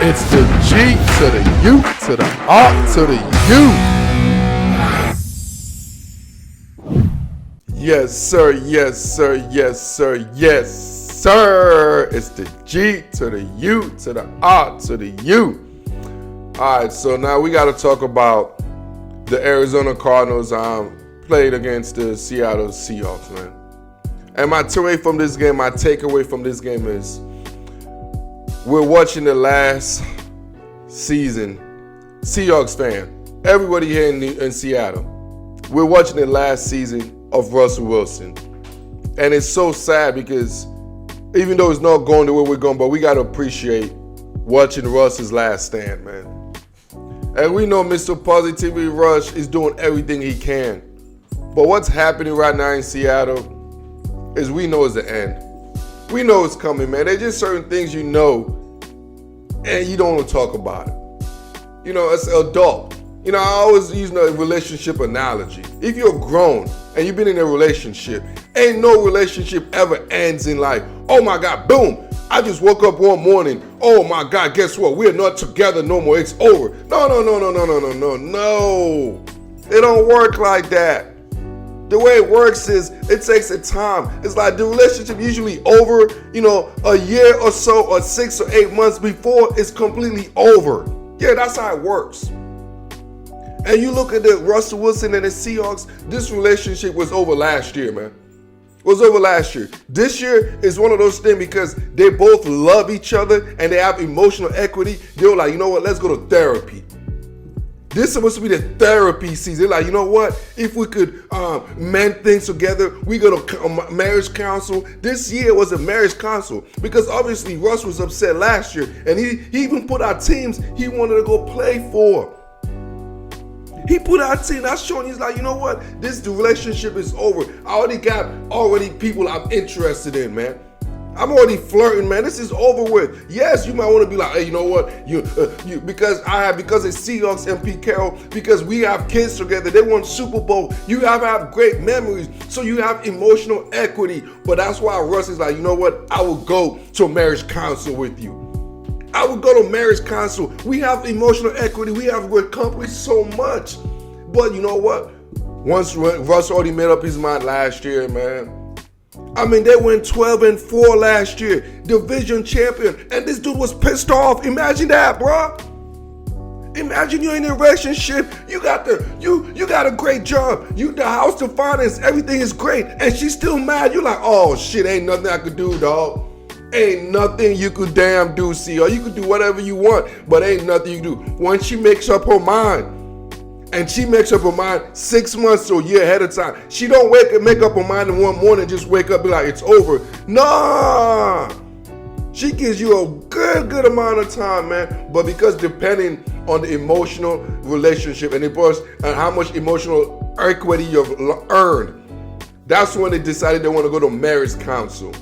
It's the G to the U to the R to the U. Yes, sir. Yes, sir. Yes, sir. Yes, sir. It's the G to the U to the R to the U. All right, so now we got to talk about the Arizona Cardinals played against the Seattle Seahawks, man. And my takeaway from this game is we're watching the last season. Seahawks fan, everybody here in Seattle, we're watching the last season of Russell Wilson. And it's so sad because even though it's not going the way we're going, but we got to appreciate watching Russ's last stand, man. And we know Mr. Positivity Rush is doing everything he can. But what's happening right now in Seattle is we know it's the end. We know it's coming, man. There's just certain things you know and you don't want to talk about it. You know, as an adult, I always use a relationship analogy. If you're grown and you've been in a relationship, ain't no relationship ever ends in like, oh my God, boom, I just woke up one morning, oh my God, guess what? We're not together no more, it's over. No. It don't work like that. The way it works is it takes a time. It's like the relationship usually over, a year or so or 6 or 8 months before it's completely over. Yeah, that's how it works. And you look at the Russell Wilson and the Seahawks, this relationship was over last year, man. It was over last year. This year is one of those things because they both love each other and they have emotional equity. They were like, you know what, let's go to therapy. This is supposed to be the therapy season. They're like, you know what? If we could mend things together, we go to marriage counsel. This year was a marriage counsel because obviously Russ was upset last year, and he even put out teams he wanted to go play for. He put out team. That's showing he's like, you know what? The relationship is over. I already got people I'm interested in, man. I'm already flirting, man. This is over with. Yes, you might want to be like, hey, you know what? Because it's Seahawks and Pete Carroll, because we have kids together. They won Super Bowl. You have great memories, so you have emotional equity. But that's why Russ is like, you know what? I will go to marriage counsel with you. I would go to marriage counsel. We have emotional equity. We have accomplished so much. But you know what? Once Russ already made up his mind last year, man. I mean, they went 12-4 last year, division champion, and this dude was pissed off. Imagine that, bro. Imagine you're in a relationship. You got a great job. The house, the finance, everything is great, and she's still mad. You're like, oh shit, ain't nothing I could do, dog. Ain't nothing you could damn do, see, or you could do whatever you want, but ain't nothing you can do. Once she makes up her mind, and she makes up her mind 6 months to a year ahead of time. She don't make up her mind in one morning, just wake up and be like, it's over. Nah. She gives you a good amount of time, man. But because depending on the emotional relationship and how much emotional equity you've earned, that's when they decided they want to go to marriage counsel.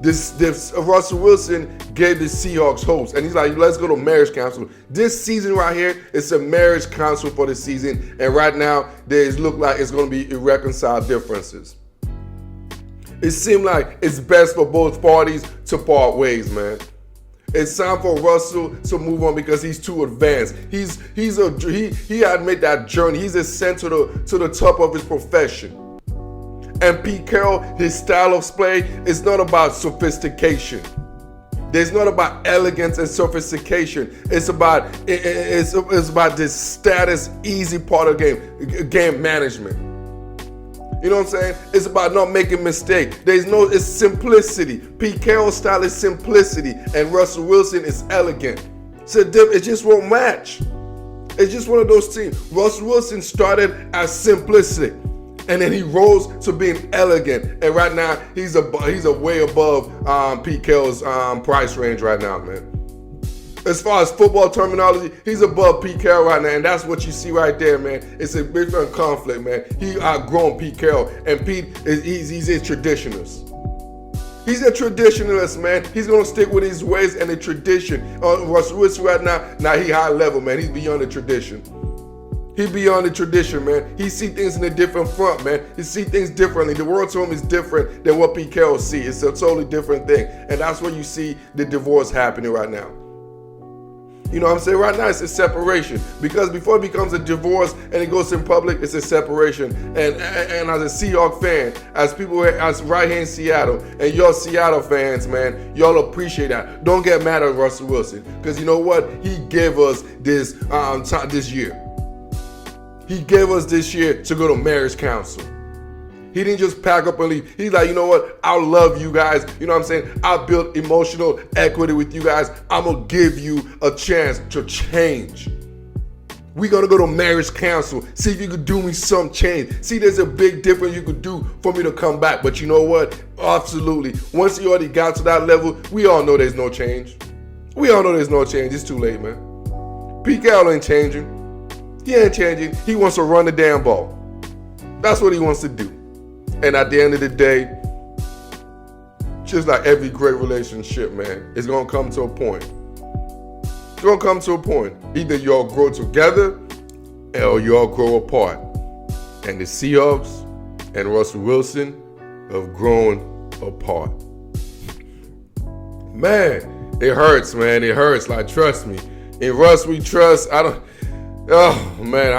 This Russell Wilson gave the Seahawks hopes, and he's like, let's go to marriage counsel. This season right here, it's a marriage counsel for the season, and right now, it look like it's going to be irreconciled differences. It seemed like it's best for both parties to part ways, man. It's time for Russell to move on because he's too advanced. He had made that journey. He's ascended to the top of his profession. And Pete Carroll, his style of play is not about sophistication. It's not about elegance and sophistication. It's about this status, easy part of game management. You know what I'm saying? It's about not making mistakes. It's simplicity. Pete Carroll's style is simplicity, and Russell Wilson is elegant. So it just won't match. It's just one of those teams. Russell Wilson started as simplistic, and then he rose to being elegant. And right now, he's a way above Pete Carroll's price range right now, man. As far as football terminology, he's above Pete Carroll right now, and that's what you see right there, man. It's a different conflict, man. He outgrown Pete Carroll, and Pete he's a traditionalist. He's a traditionalist, man. He's gonna stick with his ways and the tradition. Russell Wilson right now he high level, man. He's beyond the tradition. He beyond the tradition, man. He see things in a different front, man. He see things differently. The world to him is different than what Pete Carroll see. It's a totally different thing. And that's where you see the divorce happening right now. You know what I'm saying? Right now it's a separation, because before it becomes a divorce and it goes in public, it's a separation. And as a Seahawks fan, as people as right here in Seattle, and y'all Seattle fans, man, y'all appreciate that. Don't get mad at Russell Wilson, because you know what? He gave us this this year. He gave us this year to go to marriage counsel. He didn't just pack up and leave. He's like, you know what? I love you guys. You know what I'm saying? I built emotional equity with you guys. I'm going to give you a chance to change. We're going to go to marriage counsel. See if you could do me some change. See, there's a big difference you could do for me to come back. But you know what? Absolutely. Once he already got to that level, we all know there's no change. We all know there's no change. It's too late, man. Pete Carroll ain't changing. He ain't changing. He wants to run the damn ball. That's what he wants to do. And at the end of the day, just like every great relationship, man, it's going to come to a point. It's going to come to a point. Either y'all grow together or y'all grow apart. And the Seahawks and Russell Wilson have grown apart. Man, it hurts, man. It hurts. Like, trust me. In Russ, we trust. Oh, man,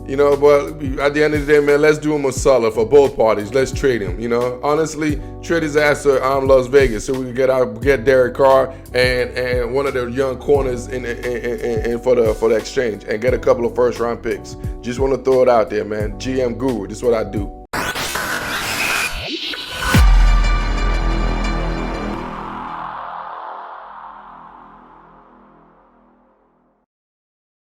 you know, but at the end of the day, man, let's do him a solid for both parties. Let's trade him, you know. Honestly, trade his ass to Las Vegas so we can get Derek Carr and one of the young corners in for the exchange, and get a couple of first round picks. Just want to throw it out there, man. GM Guru, this is what I do.